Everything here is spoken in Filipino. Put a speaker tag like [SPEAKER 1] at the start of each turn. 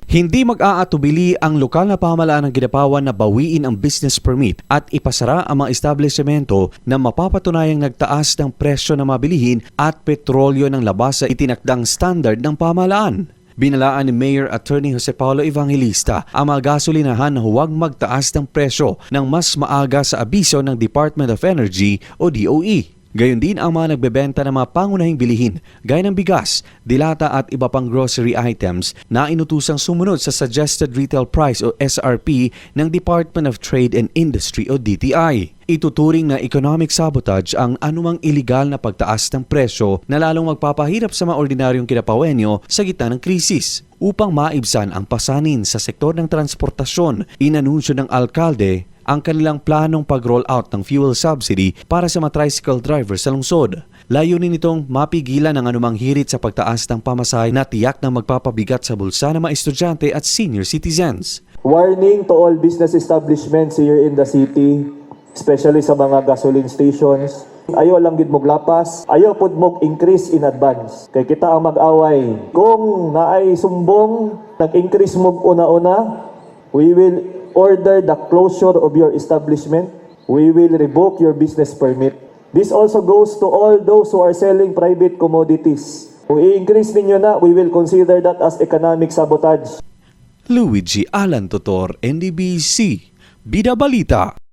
[SPEAKER 1] Hindi mag-aatubili ang lokal na pamahalaan ng Kidapawan na bawiin ang business permit at ipasara ang mga establishmento na mapapatunayang nagtaas ng presyo ng mabilihin at petrolyo ng labas sa itinakdang standard ng pamahalaan. Binalaan ni Mayor Attorney Jose Paulo Evangelista ang mga gasolinahan na huwag magtaas ng presyo ng mas maaga sa abiso ng Department of Energy o DOE. Gayon din ang mga nagbebenta ng mga pangunahing bilihin gaya ng bigas, dilata at iba pang grocery items na inutusang sumunod sa Suggested Retail Price o SRP ng Department of Trade and Industry o DTI. Ituturing na economic sabotage ang anumang iligal na pagtaas ng presyo na lalong magpapahirap sa mga ordinaryong Kidapawenyo sa gitna ng krisis. Upang maibsan ang pasanin sa sektor ng transportasyon, inanunsyo ng alkalde ang kanilang planong pag-roll out ng fuel subsidy para sa mga tricycle drivers sa lungsod. Layunin nitong mapigilan ang anumang hirit sa pagtaas ng pamasahe na tiyak na magpapabigat sa bulsa ng mga estudyante at senior citizens.
[SPEAKER 2] Warning to all business establishments here in the city, especially sa mga gasoline stations. Ayaw lang gid mo glapas, ayaw pud mo increase in advance. Kay kita ang mag-away. Kung naay sumbong, nag-increase mo una-una, we will order the closure of your establishment. We will revoke your business permit. This also goes to all those who are selling private commodities. Kung i-increase ninyo na, we will consider that as economic sabotage.
[SPEAKER 1] Luigi Alan Totor, NDBC, Bida Balita.